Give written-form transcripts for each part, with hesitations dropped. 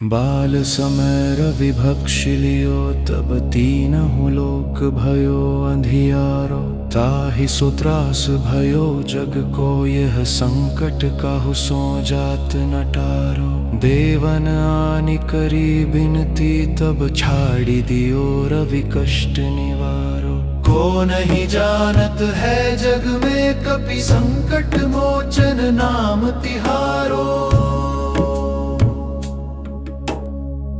बाल समय रवि भक्षिलियो तब तीनहु लोक भयो अंधियारो। ताहि सुत्रास भयो जग को यह संकट काहू सो जात न टारो। देवन आनि करी बिनती तब छाड़ी दियो रवि कष्ट निवारो। को नहीं जानत है जग में कपि संकट मोचन नाम तिहारो।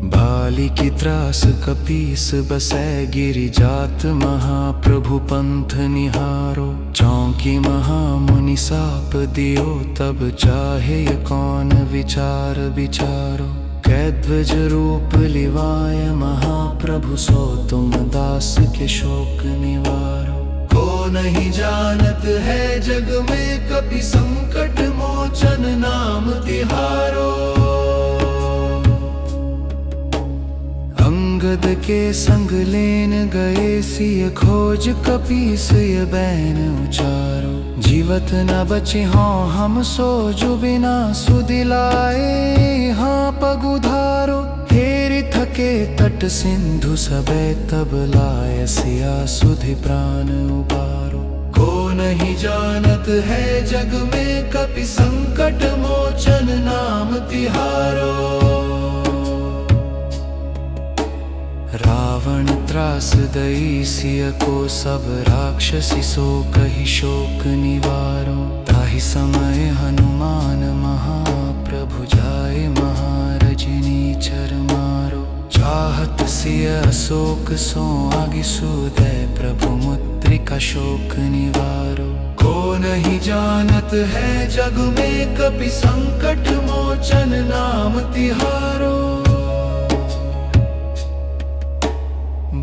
बाली की त्रास कपीस बसै गिरि जात महाप्रभु पंथ निहारो। चौंकी महामुनि साप दियो तब चाहे कौन विचार विचारो। कैध्वज रूप लिवाय महाप्रभु सो तुम दास के शोक निवारो। को नहीं जानत है जग में कपि संकट मोचन नाम तिहारो। अंगद के संग लेन गए सिय खोज कपीस ये बैन उचारो। जीवत न बचे हों हम सो जो बिना सुदिलाए हाँ पगुधारो। हेरि थके तट सिंधु सबे तब लाय सिया सुधि प्राण उबारो। को नहीं जानत है जग में कपि संकट मोचन नाम तिहारो। रावण त्रास दई सिय को सब राक्षसी सो कही शोक निवारो। ताहि समय हनुमान महाप्रभु जाए महारजनी चर मारो। चाहत सिय अशोक सो आगि सूदय प्रभु मुद्रिका शोक निवारो। को नहीं जानत है जग में कपि संकट मोचन नाम तिहारो।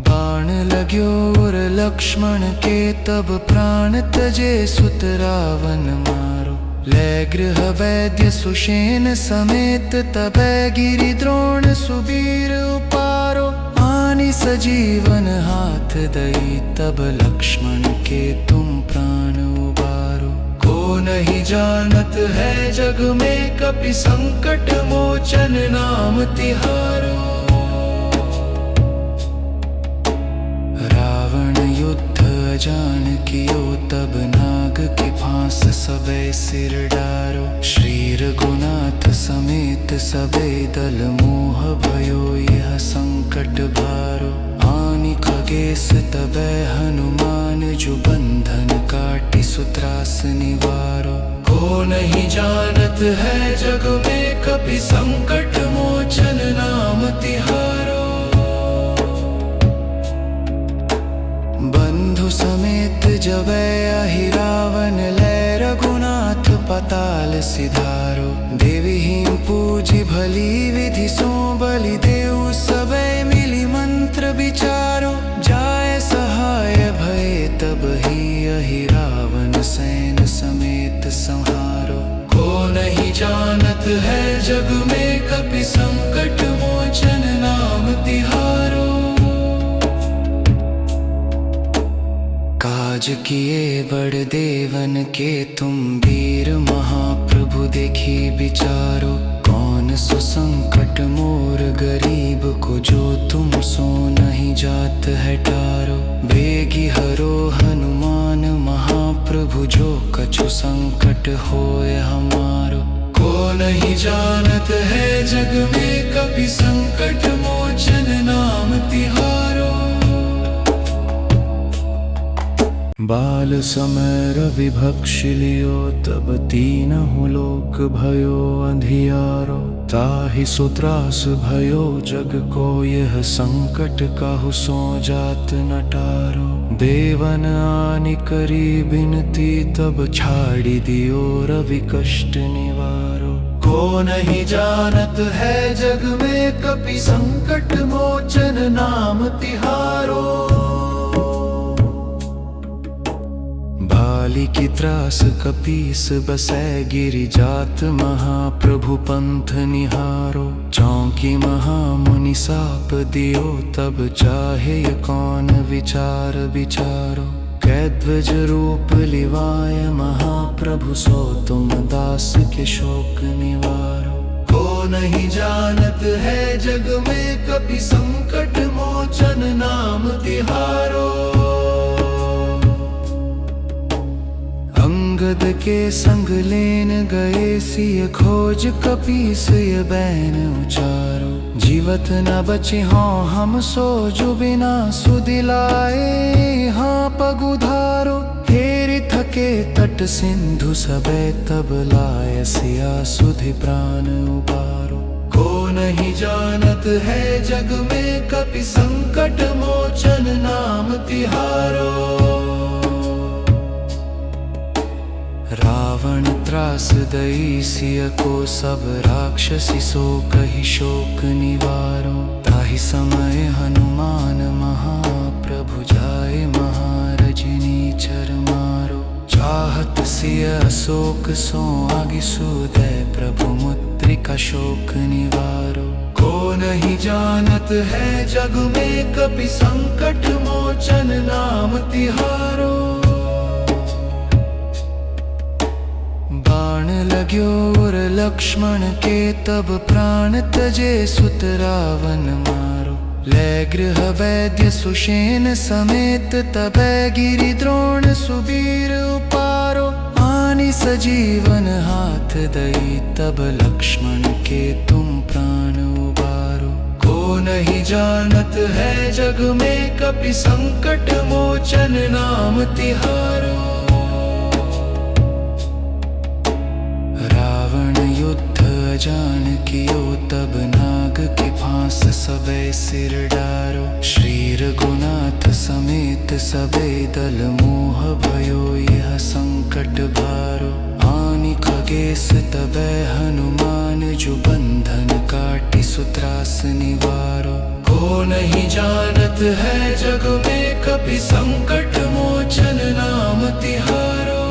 बाण लाग्यो और लक्ष्मण के तब प्राण तजे सुत रावण मारो। लै गृह वैद्य सुषेण समेत तबै गिरि द्रोण सुबीर उपारो। आनि सजीवन हाथ दई तब लक्ष्मण के तुम प्राण उबारो। को नहीं जानत है जग में कपि संकट मोचन नाम तिहारो। जान कियो तब नाग के फांस सबे सिर डारो। श्री रघुनाथ समेत सबे दल मोह भयो यह संकट भारो। आनि खगेश तबै हनुमान जो बंधन काटि सुत्रास निवारो। को नहीं जानत है जग में कपि संकट मोचन नाम तिहारो। बंधु समेत जबै अहि रावण लै रघुनाथ पताल सिधारो। देवी हिम पूजि भली विधि सो बलि देव सबे मिली मंत्र विचारो। जाय सहाय भय तब ही अहि रावण सैन समेत संहारो। को नहीं जानत है जग में कपि संकट मोचन नाम तिहारो। काज किए बड़ देवन के तुम वीर महाप्रभु देखी विचारो। कौन सो संकट मोर गरीब को जो तुम सो नहीं जात है टारो। बेगी हरो हनुमान महाप्रभु जो कछु संकट होए हमारो। को नहीं जानत है जग में कपि संकट मोचन नाम तिहारो। बाल समय रवि भक्षिलियो तब तीनहु लोक भयो अंधियारो। ताहि सुत्रास भयो जग को यह संकट काहू सो जात न टारो। देवन आनि करी बिनती तब छाड़ी दियो रवि कष्ट निवारो। को नहीं जानत है जग में कपि संकट मोचन नाम तिहारो। बाली की त्रास कपीस बसै गिरि जात महाप्रभु पंथ निहारो। चौंकी महामुनि साप दियो तब चाहे कौन विचार विचारो। कैध्वज रूप लिवाय महाप्रभु सो तुम दास के शोक निवारो। को नहीं जानत है जग में कपि संकट मोचन नाम तिहारो। अंगद के संग लेन गए सिय खोज कपीस ये बैन उचारो। जीवत न बचे हों हम सो जो बिना सुदिलाए हाँ पगुधारो। हेरि थके तट सिंधु सबे तब लाय सिया सुधि प्राण उबारो। को नहीं जानत है जग में कपि संकट मोचन नाम तिहारो। रावण त्रास दई सिय को सब राक्षसी सो कही शोक निवारो। ताहि समय हनुमान महाप्रभु जाए महारजनी चर मारो। चाहत सिय अशोक सो आगि सूदय प्रभु मुद्रिका शोक निवारो। को नहीं जानत है जग में कपि संकट मोचन नाम तिहारो। बाण लाग्यो और लक्ष्मण के तब प्राण तजे सुत रावण मारो। ले गृह वैद्य सुषेण समेत तबै गिरि द्रोण सुबीर उपारो। आनि सजीवन हाथ दई तब लक्ष्मण के तुम प्राण उबारो। को नहीं जानत है जग में कपि संकट मोचन नाम तिहारो। जान कियो तब नाग के फांस सबे सिर डारो। श्री रघुनाथ समेत सबे दल मोह भयो यह संकट भारो। आनि खगेश तबे हनुमान जो बंधन काटि सुत्रास निवारो। को नहीं जानत है जग में कपि संकट मोचन नाम तिहारो।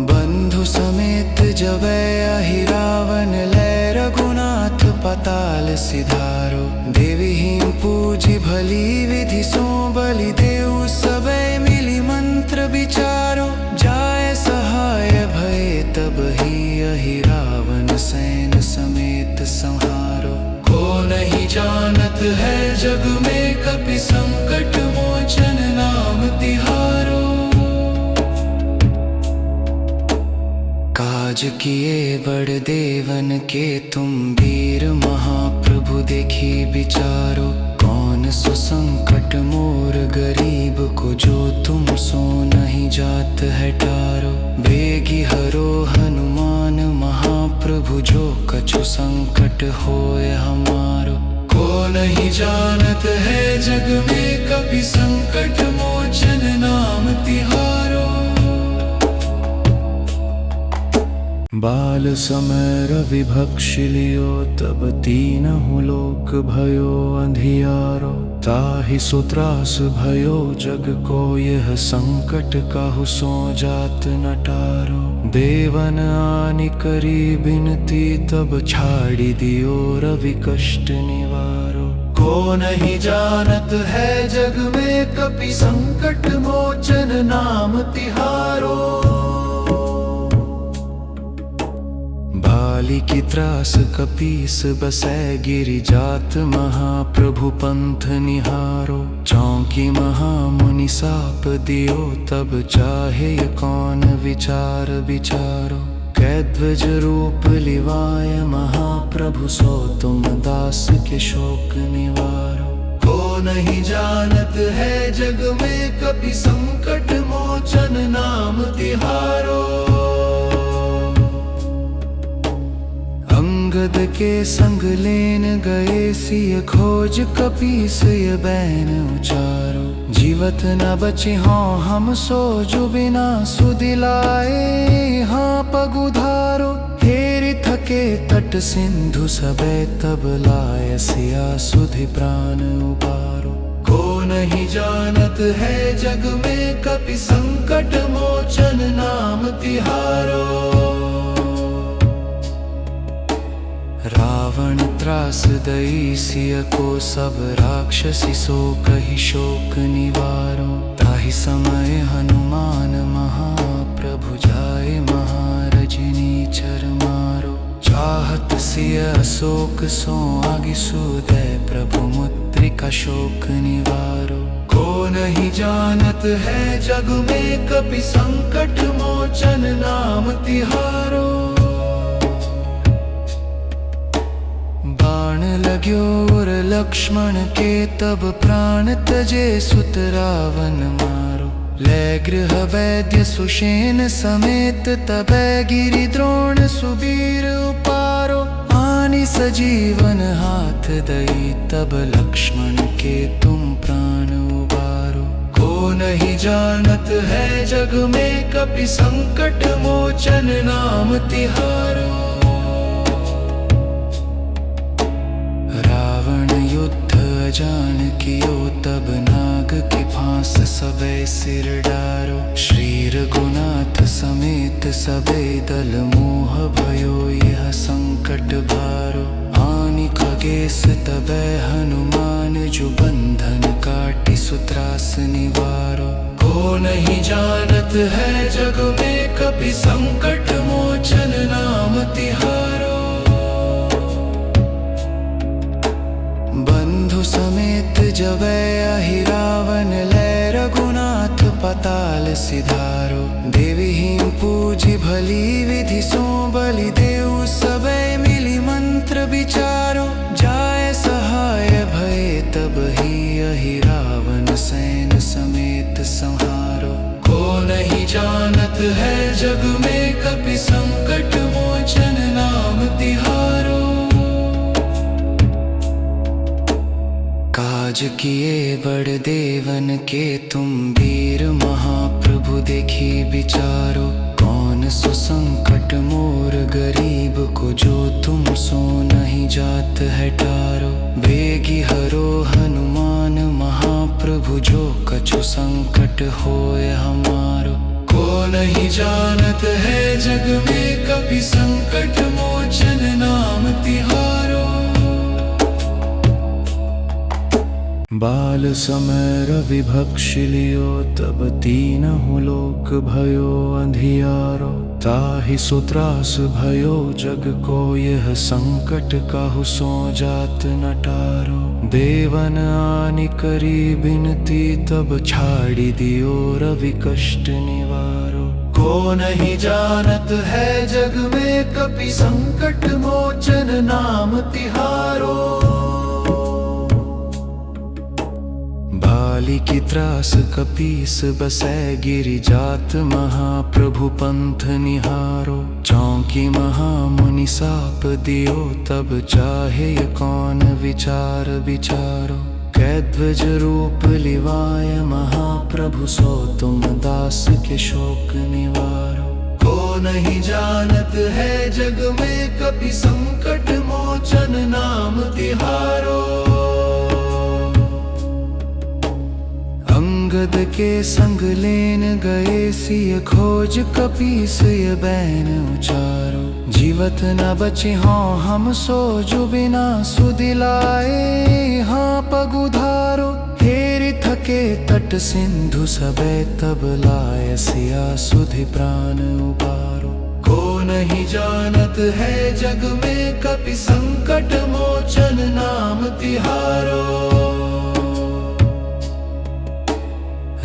बंधु समेत जबै अहि रावण लै रघुनाथ पताल सिधारो। देवी हिम पूजी भली विधि सो बलि देव सबे मिली मंत्र विचारो। जाय सहाय भय तब ही अहि रावण सैन समेत संहारो। को नहीं जानत है जग में कपि संकट मोचन नाम तिहारो। काज किए बड़ देवन के तुम वीर महाप्रभु देखी विचारो। कौन सो संकट मोर गरीब को जो तुम सो नहीं जात है टारो। बेगी हरो हनुमान महाप्रभु जो कछु संकट होए हमारो। को नहीं जानत है जग में कपि संकट मोचन नाम तिहारो। बाल समय रवि भक्षिलियो तब तीनहु लोक भयो अंधियारो। ताहि सो त्रास भयो जग को यह संकट काहू सो जात न टारो। देवन आनि करी बिनती तब छाड़ी दियो रवि कष्ट निवारो। को नहीं जानत है जग में कपि संकट मोचन नाम तिहारो। बाली की त्रास कपीस बसै गिरि जात महाप्रभु पंथ निहारो। चौंकी महामुनि साप दियो तब चाहे कौन विचार विचारो। कैध्वज रूप लिवाय महाप्रभु सो तुम दास के शोक निवारो। को नहीं जानत है जग में कपि संकट मोचन नाम तिहारो। अंगद के संग लेन गए सिय खोज कपीस ये बैन उचारो। जीवत न बचे हों हम सो जो बिना सुदिलाए हाँ पगुधारो। हेरि थके तट सिंधु सबे तब लाय सिया सुधि प्राण उबारो। को नहीं जानत है जग में कपि संकट मोचन नाम तिहारो। रावण त्रास दई सिय को सब राक्षसी सो कही शोक निवारो। ताहि समय हनुमान महाप्रभु जाए महारजनी नीचर मारो। चाहत सिय अशोक सो आगि सुदय प्रभु मुद्रिका शोक निवारो। को नहीं जानत है जग में कपि संकट मोचन नाम तिहारो। बाण लाग्यो और लक्ष्मण के तब प्राण तजे सुत रावण मारो। ले गृह वैद्य सुषेण समेत तबै गिरि द्रोण सुबीर उपारो। आनि सजीवन हाथ दई तब लक्ष्मण के तुम प्राण उबारो। को नहीं जानत है जग में कपि संकट मोचन नाम तिहारो। जान कियो तब नाग के फांस सबे सिर डारो। श्री रघुनाथ समेत सबे दल मोह भयो यह संकट भारो। आनि खगेश तबै हनुमान जो बंधन काटि सुत्रास निवारो। को नहीं जानत है जग में कपि संकट मोचन नाम तिहारो। बंधु समेत जबै अहि रावण लै रघुनाथ पताल सिधारो। देवहीन पूजि भली विधि सो बलि देउ सबे मिली मंत्र विचारो। जाय सहाय भय तब ही अहि रावण सैन समेत संहारो। को नहीं जानत है जग में कपि संकट मोचन नाम तिहारो। काज किए बड़ देवन के तुम वीर महाप्रभु देखी विचारो। कौन सो संकट मोर गरीब को जो तुम सो नहीं जात है टारो। बेगी हरो हनुमान महाप्रभु जो कछु संकट होए हमारो। को नहीं जानत है जग में कपि संकट मोचन नाम तिहारो। बाल समय रवि भक्षि लियो तब तीनहु लोक भयो अंधियारो। ताहि सो त्रास भयो जग को यह संकट काहू सो जात न टारो। देवन आनि करी बिनती तब छाड़ी दियो रवि कष्ट निवारो। को नहीं जानत है जग में कपि संकट मोचन नाम तिहारो। बाली की त्रास कपीस बसै गिरि जात महाप्रभु पंथ निहारो। चौंकी महामुनि साप दियो तब चाहे कौन विचार विचारो। कैध्वज रूप लिवाय महाप्रभु सो तुम दास के शोक निवारो। को नहीं जानत है जग में कपि संकट मोचन नाम तिहारो। अंगद के संग लेन गए सिय खोज कपीस ये बैन उचारो। जीवत न बचे हों हम सो जो बिना सुदिलाए हाँ पगुधारो। हेरि थके तट सिंधु सबे तब लाय सिया सुधि प्राण उबारो। को नहीं जानत है जग में कपि संकट मोचन नाम तिहारो।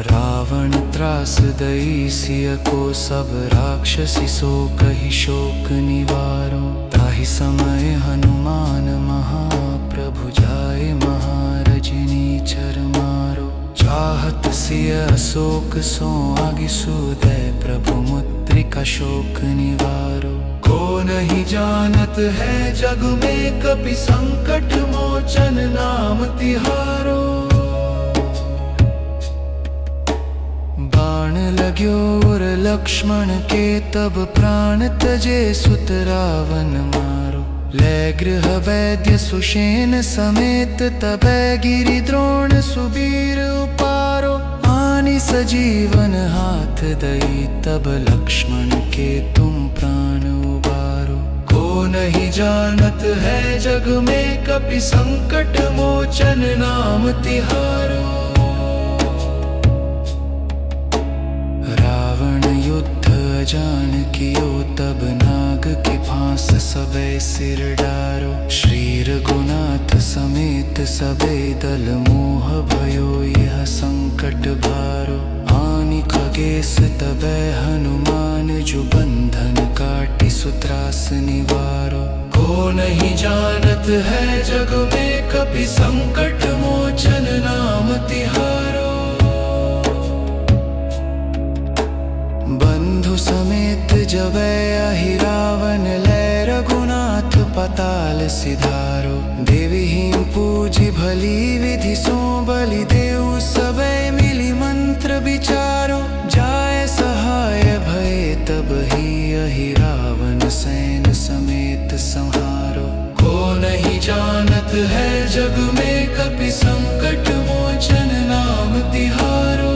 रावण त्रास दई सिय को सब राक्षसी सो कहि शोक निवारो। ताहि समय हनुमान महाप्रभु जाए महारज नीचर मारो। चाहत सिय अशोक सो आगि सुदय प्रभु मुद्रिका शोक निवारो। को नहीं जानत है जग में कपि संकट मोचन नाम तिहारो। बाण लाग्यो और लक्ष्मण के तब प्राण तजे सुत रावण मारो। ले गृह वैद्य सुषेण समेत तबै गिरि द्रोण सुबीर उपारो। आनि सजीवन हाथ दई तब लक्ष्मण के तुम प्राण उबारो। को नहीं जानत है जग में कपि संकट मोचन नाम तिहारो। अजान कियो तब नाग की फांस सबे सिर डारो। श्री रघुनाथ समेत सबे दल मोह भयो यह संकट भारो। आनि खगेश तबै हनुमान जो बंधन काटि सुत्रास निवारो। को नहीं जानत है जग में कपि संकट मोचन नाम तिहारो। बंधु समेत जबै अहि रावण लै रघुनाथ पताल सिधारो। देवहीन पूजि भली विधि सो बलि देउ सबे मिली मंत्र विचारो। जाय सहाय भय तब ही अहि रावण सैन समेत संहारो। को नहीं जानत है जग में कपि संकट मोचन नाम तिहारो।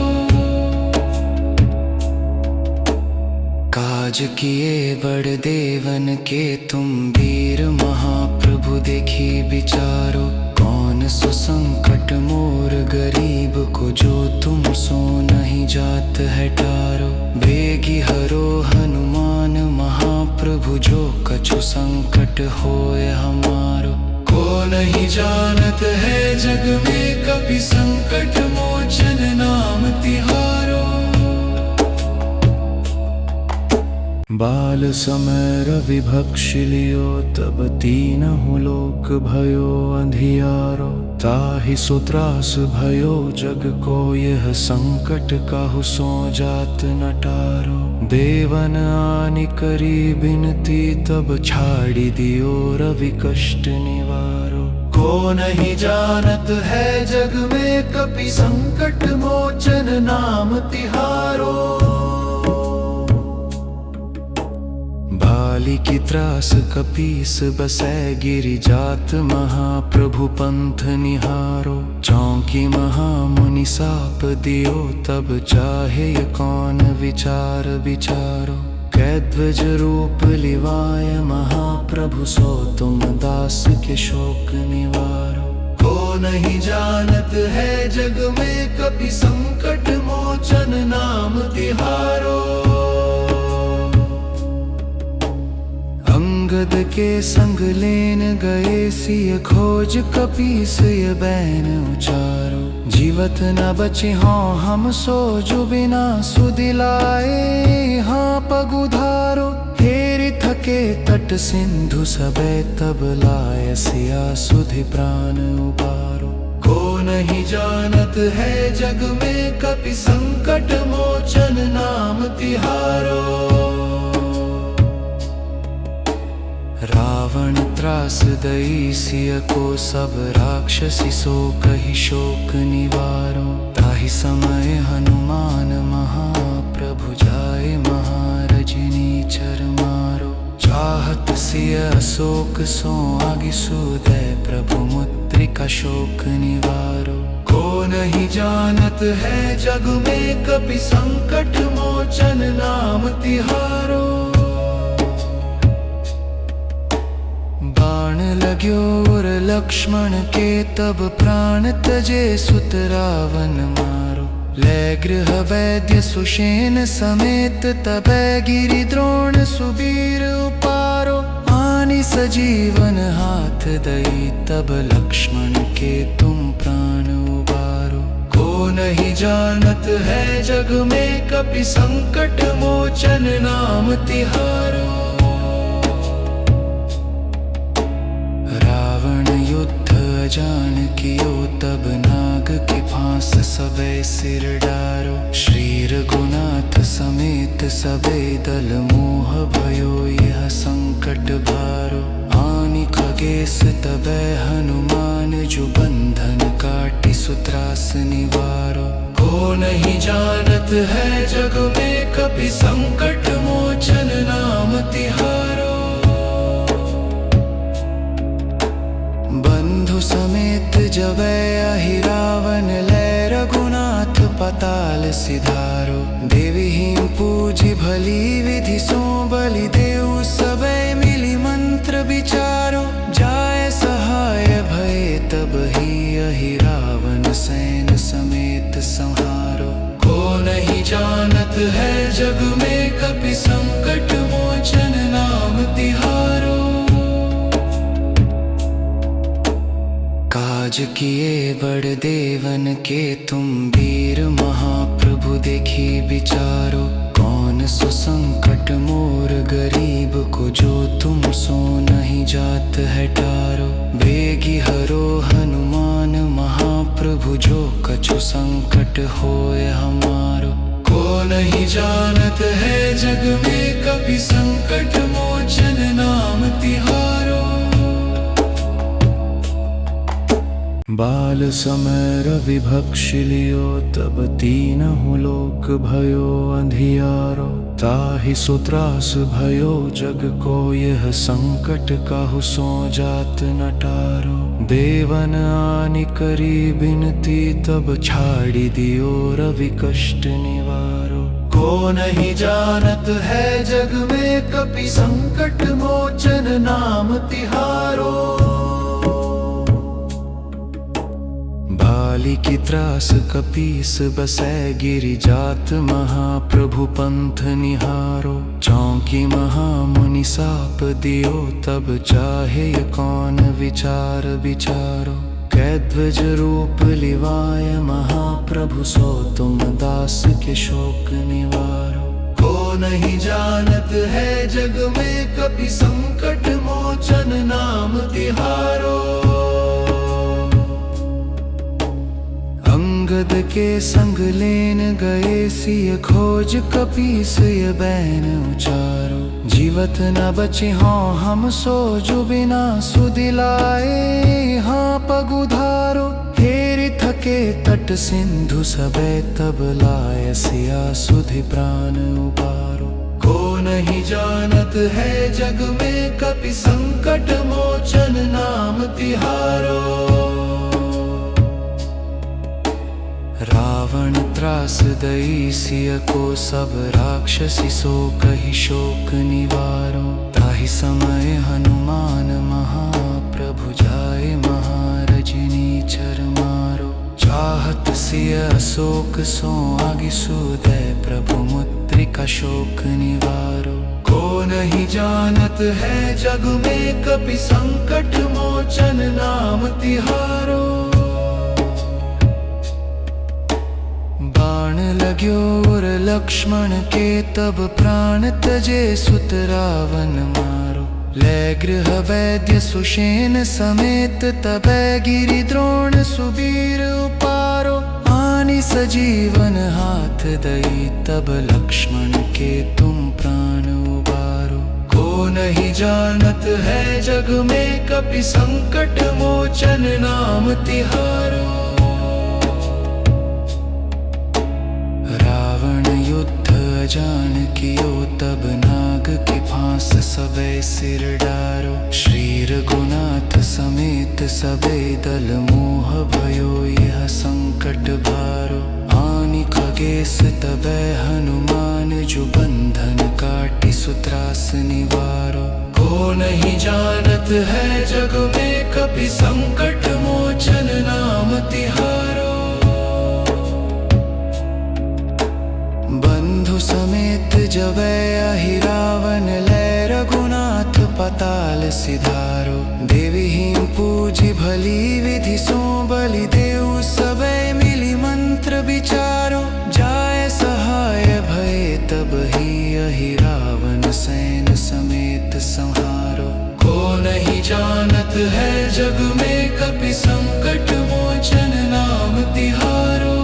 काज किए बड़ देवन के तुम वीर महाप्रभु देखी विचारो। कौन सो संकट मोर गरीब को जो तुम सो नहीं जात है टारो। बेगी हरो हनुमान महाप्रभु जो कछु संकट होय हमारो। को नहीं जानत है जग में कपि संकट मोचन नाम तिहारो। बाल समय रवि भक्षि लियो तब तीनहु लोक भयो अंधियारो। ताहि सो त्रास भयो जग को यह संकट काहू सो जात न टारो। देवन आनि करी बिनती तब छाड़ी दियो रवि कष्ट निवारो। को नहीं जानत है जग में कपि संकट मोचन नाम तिहारो। बाली की त्रास कपीस बसै गिरि जात महाप्रभु पंथ निहारो। चौंकी महामुनि साप दियो तब चाहे कौन विचार विचारो। कैध्वज रूप लिवाय महाप्रभु सो तुम दास के शोक निवारो। को नहीं जानत है जग में कपि संकट मोचन नाम तिहारो। अंगद के संग लेन गए सिय खोज कपीस य बैन उचारो। जीवत न बचे हों हम सो जो बिना सुदिलाए हाँ पगुधारो। हेरि थके तट सिंधु सबे तब लाय सिया सुधि प्राण उबारो। को नहीं जानत है जग में कपि संकट मोचन नाम तिहारो। रावण त्रास दई सिय को सब राक्षसी सो कहि शोक निवारो। ताहि समय हनुमान महाप्रभु जाए महारजनी चर मारो। चाहत सिय अशोक सो आगि सूदै प्रभु मुद्रिका शोक निवारो। को नहीं जानत है जग में कपि संकट मोचन नाम तिहारो। बाण लाग्यो और लक्ष्मण के तब प्राण तजे सुत रावण मारो। लै गृह वैद्य सुषेण समेत तबै गिरि द्रोण सुबीर उपारो। आनि सजीवन हाथ दई तब लक्ष्मण के तुम प्राण उबारो। को नहीं जानत है जग में कपि संकट मोचन नाम तिहारो। जान कियो तब नाग की फांस सबे सिर डारो। श्री रघुनाथ समेत सबे दल मोह भयो यह संकट भारो। आनि खगेश तबै हनुमान जो बंधन काटि सुत्रास निवारो। को नहीं जानत है जग में कपि संकट मोचन नाम तिहारो। बंधु समेत जबै अहि रावण लै रघुनाथ पताल सिधारो। देवहीन पूजि भली विधि सो बलि देउ सबे मिली मंत्र विचारो। जाय सहाय भय तब ही अहि रावण सैन समेत संहारो। को नहीं जानत है जग में कपि संकट मोचन नाम तिहारो। काज किए बड़ देवन के तुम वीर महाप्रभु देखी विचारो। कौन सो संकट मोर गरीब को जो तुम सो नहीं जात है टारो। बेगी हरो हनुमान महाप्रभु जो कछु संकट होए हमारो। को नहीं जानत है जग में कपि संकट मोचन नाम तिहारो। बाल समय रवि भक्षि लियो तब तीनहु लोक भयो अंधियारो। ताहि सो त्रास भयो जग को यह संकट काहू सो जात न टारो। देवन आनि करी बिनती तब छाड़ी दियो रवि कष्ट निवारो। को नहीं जानत है जग में कपि संकट मोचन नाम तिहारो। बाली की त्रास कपीस बसै गिरि जात महाप्रभु पंथ निहारो। चौंकी महामुनि साप दियो तब चाहे कौन विचार विचारो। कैध्वज रूप लिवाय महाप्रभु सो तुम दास के शोक निवारो। को नहीं जानत है जग में कपि संकट मोचन नाम तिहारो। अंगद के संग लेन गए सिय खोज कपीस ये बैन उचारो। जीवत न बचे हों हम सो जो बिना सुदिलाए हाँ पगुधारो। हेरि थके तट सिंधु सबे तब लाय सिया सुधि प्राण उबारो। को नहीं जानत है जग में कपि संकट मोचन नाम तिहारो। रावण त्रास दई सिय को सब राक्षसी सो कही शोक निवारो। ताहि समय हनुमान महाप्रभु जाए महारजनी चर मारो। चाहत सिय अशोक सो आगि सुदय प्रभु मुद्रिका शोक निवारो। को नहीं जानत है जग में कपि संकट मोचन नाम तिहारो। बाण लाग्यो और लक्ष्मण के तब प्राण तजे सुत रावण मारो। ले गृह वैद्य सुषेण समेत तबै गिरि द्रोण सुबीर उपारो। आनि सजीवन हाथ दई तब लक्ष्मण के तुम प्राण उबारो। को नहीं जानत है जग में कपि संकट मोचन नाम तिहारो। जान कियो तब नाग की फांस सबे सिर डारो। श्री रघुनाथ समेत सबे दल मोह भयो यह संकट भारो। आनि खगेश तबै हनुमान जो बंधन काटी सुत्रास निवारो। को नहीं जानत है जग में कपि संकट मोचन नाम तिहारो। बंधु समेत जबै अहि रावण लै रघुनाथ पताल सिधारो। देवहीन पूजी भली विधि सो बलि देउ सबे मिली मंत्र विचारो। जाय सहाय भय तब ही अहि रावण सैन समेत संहारो। को नहीं जानत है जग में कपि संकट मोचन नाम तिहारो।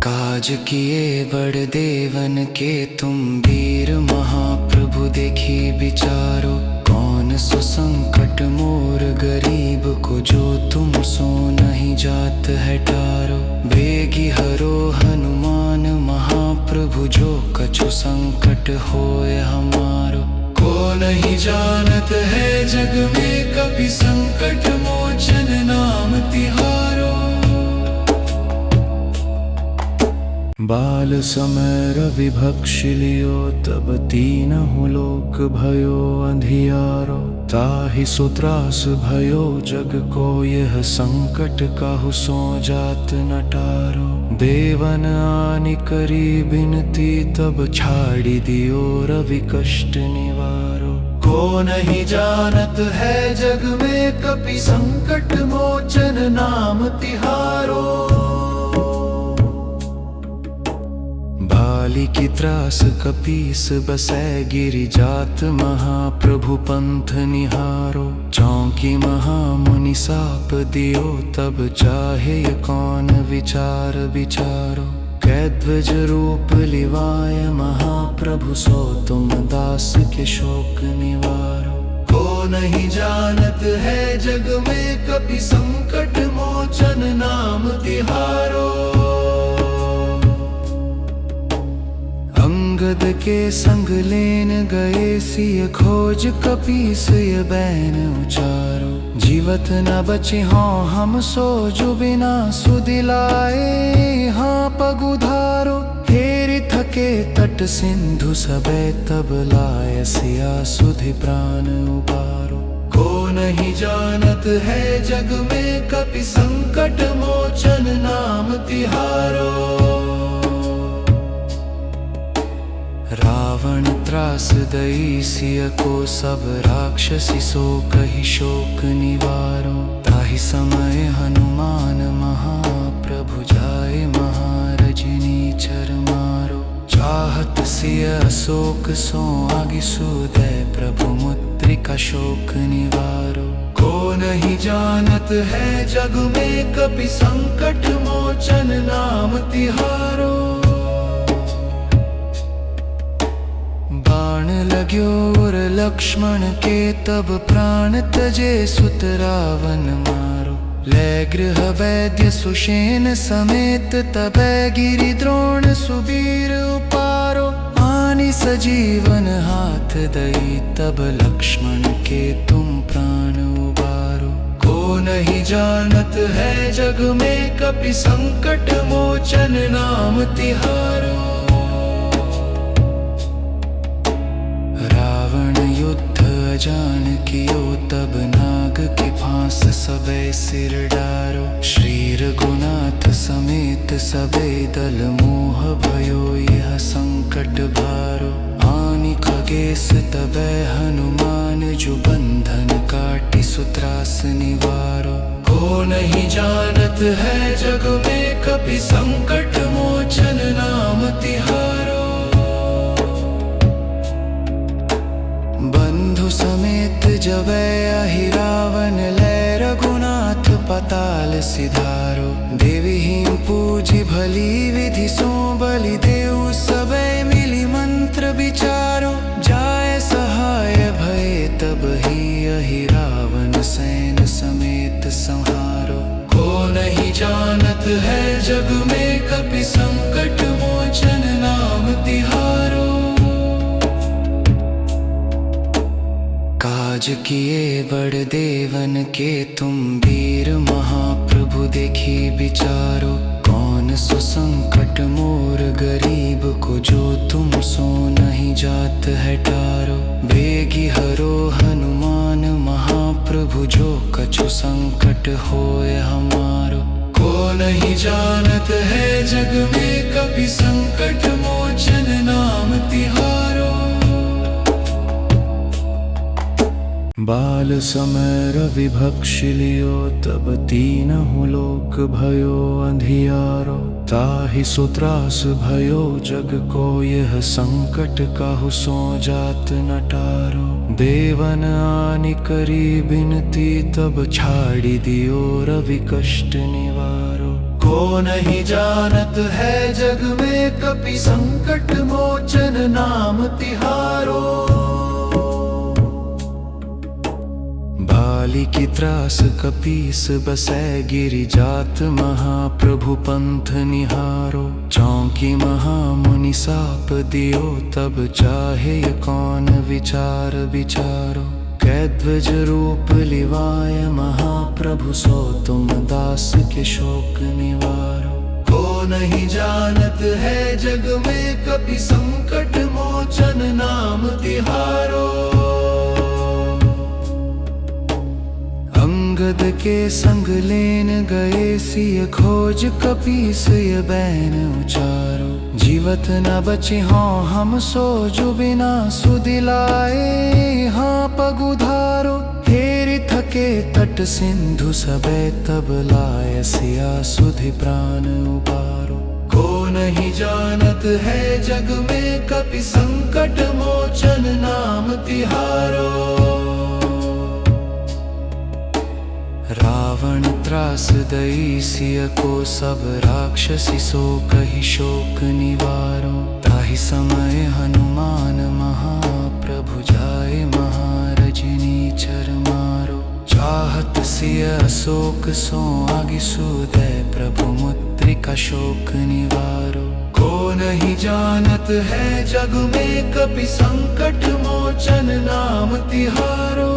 काज किए बड़ देवन के तुम वीर महाप्रभु देखी विचारो। कौन सो संकट मोर गरीब को जो तुम सो नहीं जात है टारो। बेगी हरो हनुमान महाप्रभु जो कछु संकट होए हमारो। को नहीं जानत है जग में कपि संकट मोचन नाम तिहारो। बाल समय रवि भक्षि लियो तब तीनहु लोक भयो अंधियारो। ताहि सो त्रास भयो जग को यह संकट काहू सो जात न टारो। देवन आनि करी बिनती तब छाड़ी दियो रवि कष्ट निवारो। को नहीं जानत है जग में कपि संकट मोचन नाम तिहारो। बाली की त्रास कपीस बसै गिरि जात महाप्रभु पंथ निहारो। चौंकी महामुनि साप दियो तब चाहे कौन विचार विचारो। कैद्वज रूप लिवाय महाप्रभु सो तुम दास के शोक निवारो। को नहीं जानत है जग में कपि संकट मोचन नाम तिहारो। अंगद के संग लेन गए सिय खोज कपीस य बैन उचारो। जीवत न बचे हों हम सो जो बिना सुदिलाए हाँ पगुधारो। हेरि थके तट सिंधु सबे तब लाय सिया सुधि प्राण उबारो। को नहीं जानत है जग में कपि संकट मोचन नाम तिहारो। रावण त्रास दई सिय को सब राक्षसी सो कही शोक निवारो। ताहि समय हनुमान महाप्रभु जाए महारजनी चर मारो। चाहत सिय अशोक सो आगि सुदय प्रभु मुद्रिका शोक निवारो। को नहीं जानत है जग में कपि संकट मोचन नाम तिहारो। बाण लाग्यो और लक्ष्मण के तब प्राण तजे सुत रावण मारो। लै गृह वैद्य सुषेण समेत तबै गिरि द्रोण सुबीर उपारो। आनि सजीवन हाथ दई तब लक्ष्मण के तुम प्राण उबारो। को नहीं जानत है जग में कपि संकट मोचन नाम तिहारो। जान कियो तब नाग की फांस सबे सिर डारो। श्री रघुनाथ समेत सबे दल मोह भयो यह संकट भारो। आनि खगेश तबै हनुमान जो बंधन काटि सुत्रास निवारो। को नहीं जानत है जग में कपि संकट मोचन नाम तिहारो। बंधु समेत जबै अहि रावण लै रघुनाथ पताल सिधारो। देवी हिम पूजी भली विधि सो बलि देउ सबे मिली मंत्र विचारो। जाय सहाय भय तब ही अहि रावण सैन समेत संहारो। को नहीं जानत है जग में कपि संकट मोचन नाम तिहारो। काज किए बड़ देवन के तुम वीर महाप्रभु देखी विचारो। कौन सो संकट मोर गरीब को जो तुम सो नहीं जात है टारो। बेगी हरो हनुमान महाप्रभु जो कछु संकट होय हमारो। को नहीं जानत है जग में कपि संकट मोचन नाम तिहारो। बाल समय रवि भक्षि लियो तब तीनहु लोक भयो अंधियारो। ताहि सो त्रास भयो जग को यह संकट काहू सो जात न टारो। देवन आनि करी बिनती तब छाड़ी दियो रवि कष्ट निवारो। को नहीं जानत है जग में कपि संकट मोचन नाम तिहारो। बाली की त्रास कपीस बसै गिरि जात महाप्रभु पंथ निहारो। चौंकी महामुनि साप दियो तब चाहे कौन विचार विचारो। कैद्वज रूप लिवाय महाप्रभु सो तुम दास के शोक निवारो। को नहीं जानत है जग में कपि संकट मोचन नाम तिहारो। के संग लेन गए सिय खोज कपीस ये बैन उचारो। जीवत न बचे हों हम सो जो बिना सुदिलाए हाँ पगुधारो। हेरि थके तट सिंधु सबे तब लाय सिया सुधि प्राण उबारो। को नहीं जानत है जग में कपि संकट मोचन नाम तिहारो। रावण त्रास दई सिय को सब राक्षसी सो कही शोक निवारो। ताहि समय हनुमान महाप्रभु जाए महारजनी चर मारो। चाहत सिय अशोक सो आगि सूदय प्रभु मुद्रिका शोक निवारो। को नहीं जानत है जग में कपि संकट मोचन नाम तिहारो।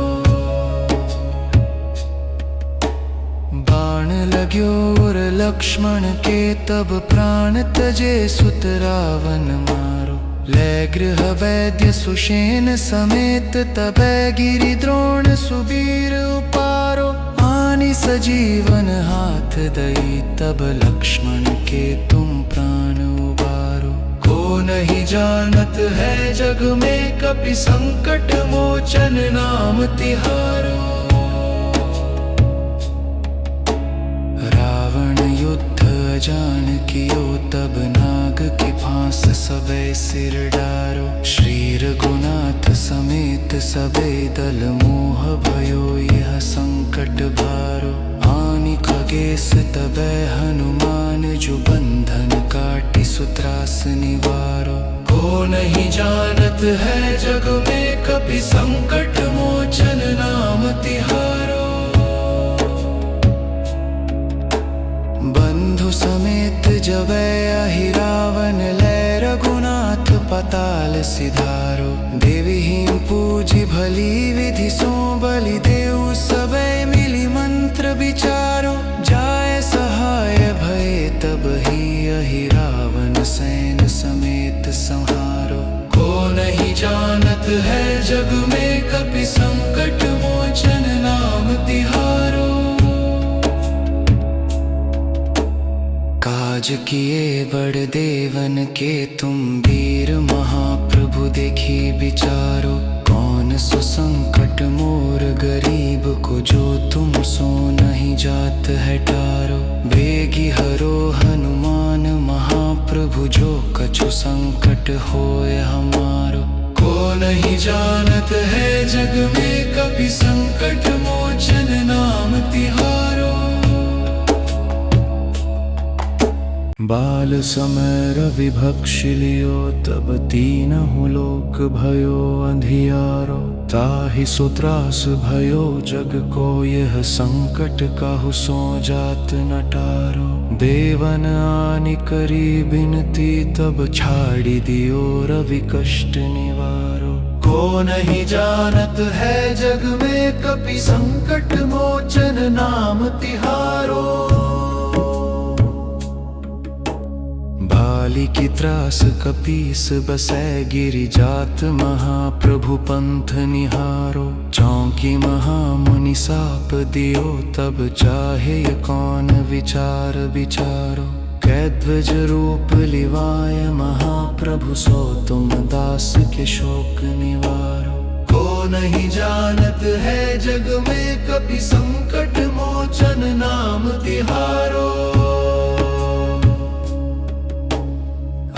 बाण लाग्यो और लक्ष्मण के तब प्राण तजे सुत रावण मारो। लै गृह वैद्य सुषेण समेत तबै गिरि द्रोण सुबीर उपारो। आनि सजीवन हाथ दई तब लक्ष्मण के तुम प्राण उबारो। को नहीं जानत है जग में कपि संकट मोचन नाम तिहारो। जान कियो तब नाग की फांस सबे सिर डारो। श्री रघुनाथ समेत सबे दल मोह भयो यह संकट भारो। आनि खगेश तबै हनुमान जो बंधन काटि सुत्रास निवारो। को नहीं जानत है जग में कपि संकट मोचन नाम तिहारो। बंधु समेत जबै अहि रावण लै रघुनाथ पताल सिधारो। देवी हिम पूजी भली विधि सो बलि देव सबे मिली मंत्र विचारो। जाय सहाय भय तब ही अहि रावण सैन समेत संहारो। को नहीं जानत है जग में कपि संकट मोचन नाम तिहारो। काज किए बड़ देवन के तुम वीर महाप्रभु देखी विचारो। कौन सो संकट मोर गरीब को जो तुम सो नहीं जात है टारो। बेगी हरो हनुमान महाप्रभु जो कछु संकट होय हमारो। को नहीं जानत है जग में कपि संकट मोचन नाम तिहारो। बाल समय रवि भक्षिलियो तब तीनहु लोक भयो अंधियारो। ताहि सो त्रास भयो जग को यह संकट काहू सो जात न टारो। देवन आनि करी बिनती तब छाड़ी दियो रवि कष्ट निवारो। को नहीं जानत है जग में कपि संकट मोचन नाम तिहारो। बाली की त्रास कपीस बसै गिरि जात महाप्रभु पंथ निहारो। चौंकी महामुनि साप दियो तब चाहे कौन विचार विचारो। कैध्वज रूप लिवाय महाप्रभु सो तुम दास के शोक निवारो। को नहीं जानत है जग में कपि संकट मोचन नाम तिहारो।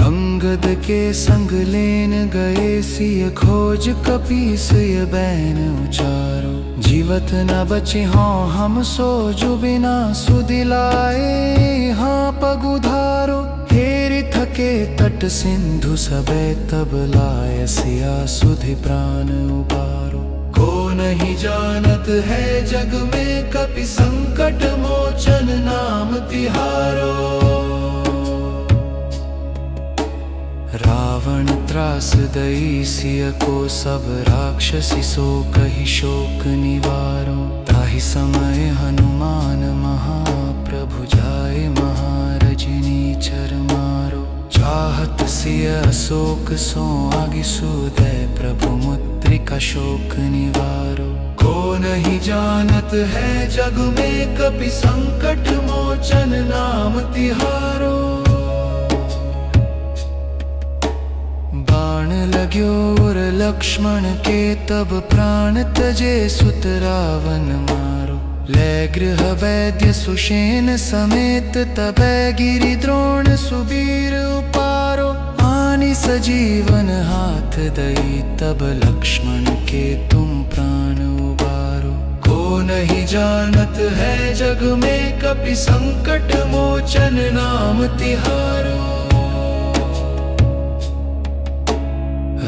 अंगद के संग लेन गए सिय खोज कपीस ये बैन उचारो। जीवत न बचे हों हम सो जो बिना सुदिलाए हाँ पगुधारो। हेरि थके तट सिंधु सबे तब लाय सिया सुधि प्राण उबारो। को नहीं जानत है जग में कपि संकट मोचन नाम तिहारो। रावण त्रास दई सिय को सब राक्षसी सो कही शोक निवारो। ताहि समय हनुमान महाप्रभु जाए महारजनी चर मारो। चाहत सिय अशोक सो आगि सूदय प्रभु मुद्रिका शोक निवारो। को नहीं जानत है जग में कपि संकट मोचन नाम तिहारो। बाण लाग्यो और लक्ष्मण के तब प्राण तजे सुत रावण मारो। ले गृह वैद्य सुषेण समेत तबै गिरि द्रोण सुबीर उपारो। आनि सजीवन हाथ दई तब लक्ष्मण के तुम प्राण उबारो। को नहीं जानत है जग में कपि संकट मोचन नाम तिहारो।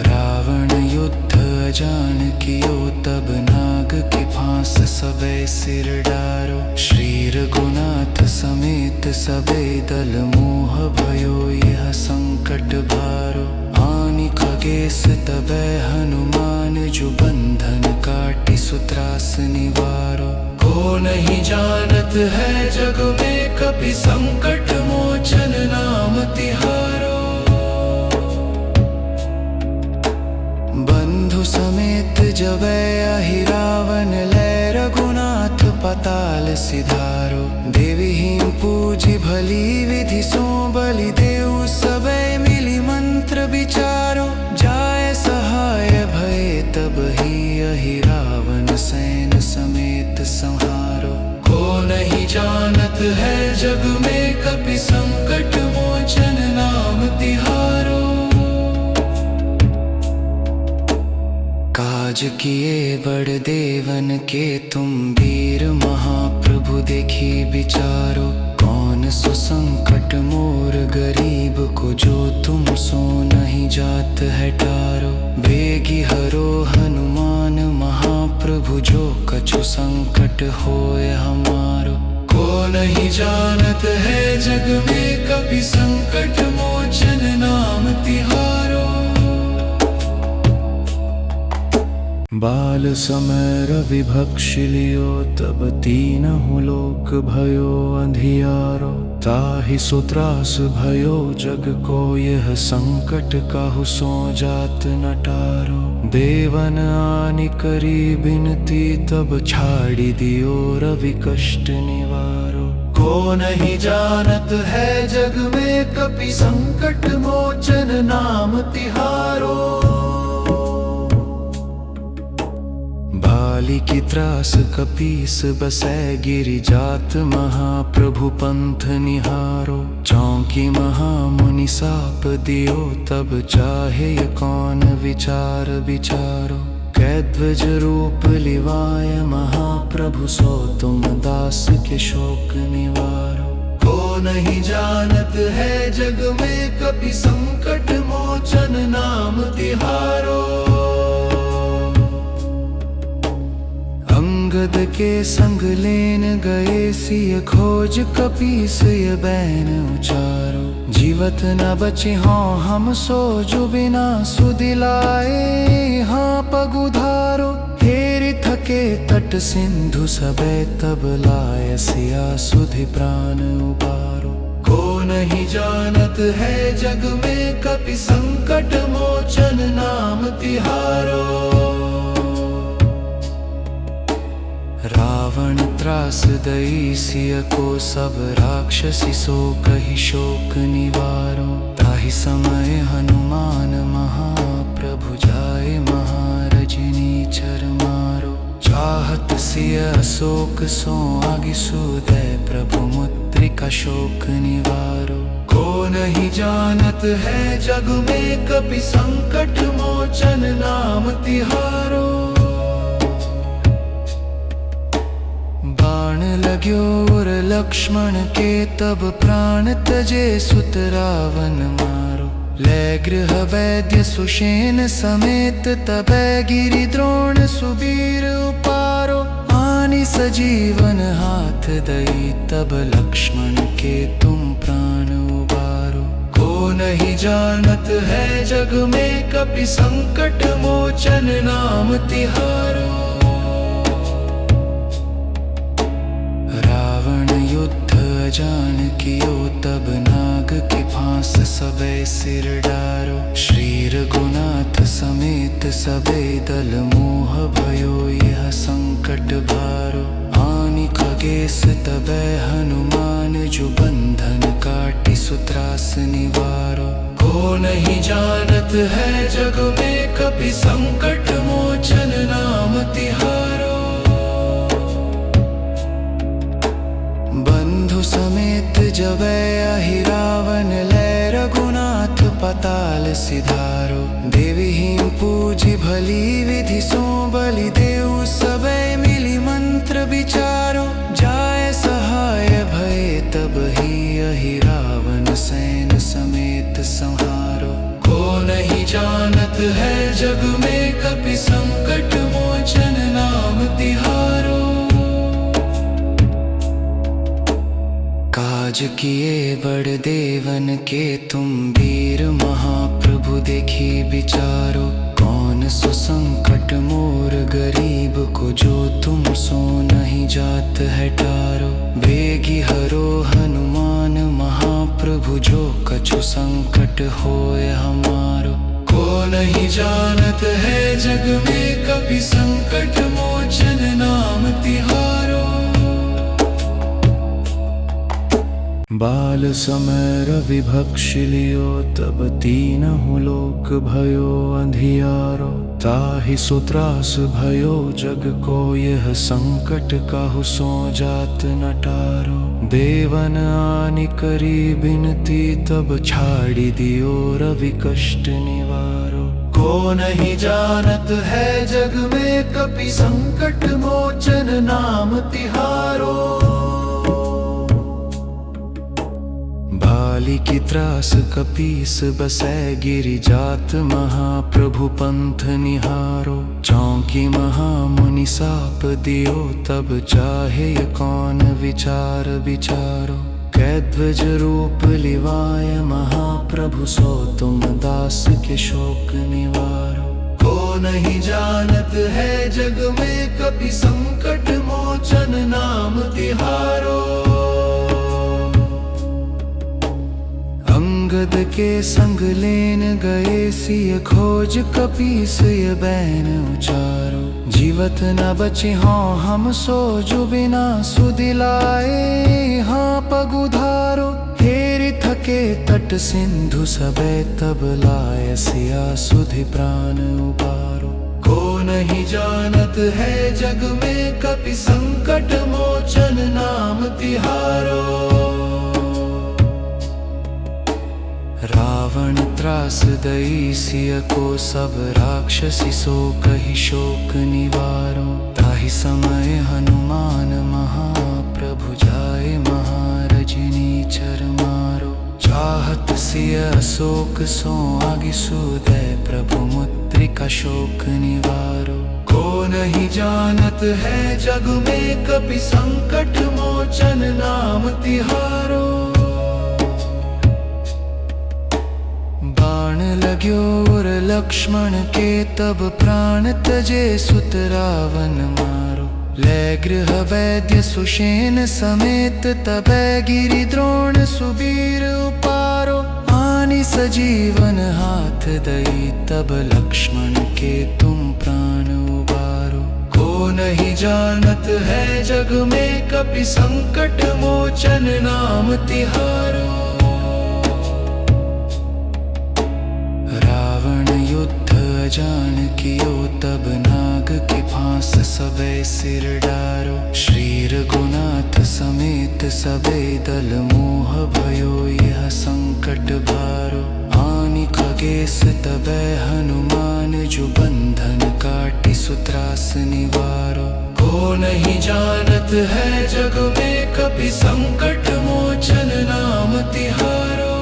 रावण युद्ध अजान कियो तब नाग के फांस सबे सिर डारो। श्री रघुनाथ समेत सबे दल मोह भयो यह संकट भारो। आनि खगेश तबै हनुमान जो बंधन काटि सुत्रास निवारो। को नहीं जानत है जग में कपि संकट मोचन नाम तिहारो। बंधु समेत जबै अहि रावण लै रघुनाथ पताल सिधारो। देवी हिम पूजी भली विधि सो बलि देव सबे मिली मंत्र विचारो। जाय सहाय भय तब ही अहि रावण सैन समेत संहारो। को नहीं जानत है जग में कपि संकट मोचन नाम तिहारो। काज किए बड़ देवन के तुम वीर महाप्रभु देखी विचारो। कौन सो संकट मोर गरीब को जो तुम सो नहीं जात है टारो। बेगी हरो हनुमान महाप्रभु जो कछु संकट होए हमारो। को नहीं जानत है जग में कपि संकट मोचन नाम तिहारो। बाल समय रवि भक्षि लियो तब तीनहु लोक भयो अंधियारो। ताहि सो त्रास भयो जग को यह संकट काहू सो जात न टारो। देवन आनि करी बिनती तब छाड़ी दियो रवि कष्ट निवारो। को नहीं जानत है जग में कपि संकट मोचन नाम तिहारो। बाली की त्रास कपीस बसै गिरि जात महाप्रभु पंथ निहारो। चौंकी महामुनि साप दियो तब चाहे कौन विचार विचारो। कैध्वज रूप लिवाय महाप्रभु सो तुम दास के शोक निवारो। को नहीं जानत है जग में कपि संकट मोचन नाम तिहारो। अंगद के संग लेन गए सिय खोज कपीस ये बैन उचारो। जीवत न बचे हों हम सो जो बिना सुदिलाए हाँ पगुधारो। हेरि थके तट सिंधु सबे तब लाय सिया सुधि प्राण उबारो। को नहीं जानत है जग में कपि संकट मोचन नाम तिहारो। रावण त्रास दई सिय को सब राक्षसी सो कहि शोक निवारो। ताहि समय हनुमान महाप्रभु जाए महारजनी चर मारो। चाहत सिय अशोक सो आगि सुदय प्रभु मुद्रिका शोक निवारो। को नहीं जानत है जग में कपि संकट मोचन नाम तिहारो। बाण लाग्यो और लक्ष्मण के तब प्राण तजे सुत रावण मारो। ले गृह वैद्य सुषेण समेत तबै गिरि द्रोण सुबीर उपारो। आनि सजीवन हाथ दई तब लक्ष्मण के तुम प्राण उबारो। को नहीं जानत है जग में कपि संकट मोचन नाम तिहारो। जान कियो तब नाग के फांस सबे सिर डारो। श्री रघुनाथ समेत सबे दल मोह भयो यह संग तबै हनुमान जो बंधन काटी सुत्रास निवारो। को नहीं जानत है जग में कपि संकट मोचन नाम तिहारो। बंधु समेत जबै अहि रावण लै रघुनाथ पताल सिधारो। देवहीन पूजी भली विधि सो बलि देउ सबे मिली मंत्र विचारो। जाय सहाय भय तब ही अहि रावण सैन समेत संहारो। को नहीं जानत है जग में कपि संकट मोचन नाम तिहारो। काज किए बड़ देवन के तुम वीर महाप्रभु देखी विचारो। कौन सो संकट मोर गरीब को जो तुम सो नहीं जात है टारो। बेगी हरो हनुमान महाप्रभु जो कछु संकट होए हमारो। को नहीं जानत है जग में कपि संकट मोचन नाम तिहारो। बाल समय रवि भक्षि लियो तब तीनहु लोक भयो अंधियारो। ताहि सो त्रास भयो जग को यह संकट काहू सो जात न टारो। देवन आनि करी बिनती तब छाड़ी दियो रवि कष्ट निवारो। को नहीं जानत है जग में कपि संकट मोचन नाम तिहारो। बाली की त्रास कपीस बसै गिरि जात महाप्रभु पंथ निहारो। चौंकी महामुनि साप दियो तब चाहे कौन विचार विचारो। कैध्वज रूप लिवाय महाप्रभु सो तुम दास के शोक निवारो। को नहीं जानत है जग में कपि संकट मोचन नाम तिहारो। अंगद के संग लेन गए सिय खोज कपीस ये बैन उचारो। जीवत न बचे हों हम सो जो बिना सुदिलाए हाँ पगुधारो। हेरि थके तट सिंधु सबे तब लाय सिया सुधि प्राण उबारो। को नहीं जानत है जग में कपि संकट मोचन नाम तिहारो। रावण त्रास दई सिय को सब राक्षसी सो कही शोक निवारो। ताहि समय हनुमान महाप्रभु जाए महारजनी चर मारो। चाहत सिय अशोक सो आगि सूदय प्रभु मुद्रिका शोक निवारो। को नहीं जानत है जग में कपि संकट मोचन नाम तिहारो। बाण लाग्यो और लक्ष्मण के तब प्राण तजे सुत रावण मारो। लै गृह वैद्य सुषेण समेत तबै गिरि द्रोण सुबीर उपारो। आनि सजीवन हाथ दई तब लक्ष्मण के तुम प्राण उबारो। को नहीं जानत है जग में कपि संकट मोचन नाम तिहारो। जान कियो तब नाग की फांस सबे सिर डारो। श्री रघुनाथ समेत सबे दल मोह भयो यह संकट भारो। आनि खगेश तबै हनुमान जो बंधन काटी सुत्रास निवारो। को नहीं जानत है जग में कपि संकट मोचन नाम तिहारो।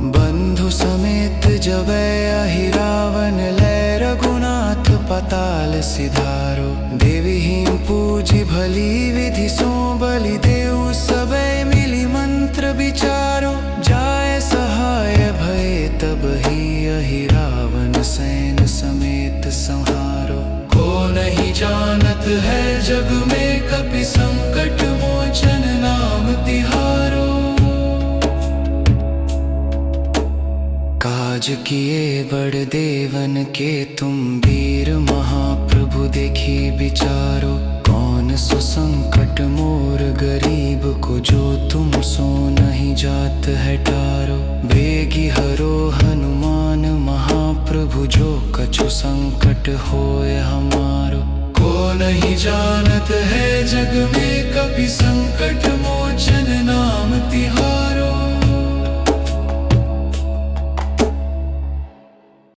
बंधु समेत जबै अहि रावण लै रघुनाथ पताल सिधारो। देवहीन पूजी भली विधि सो बलि देउ सबे मिली मंत्र विचारो। जाय सहाय भय तब ही अहि रावण सैन समेत संहारो। को नहीं जानत है जग में कपि संकट मोचन नाम तिहारो। काज किए बड़ देवन के तुम वीर महाप्रभु देखी विचारो। कौन सो संकट मोर गरीब को, जो तुम सो नहीं जात है टारो। बेगी हरो हनुमान महाप्रभु, जो कछु संकट होए हमारो। को नहीं जानत है जग में कभी संकट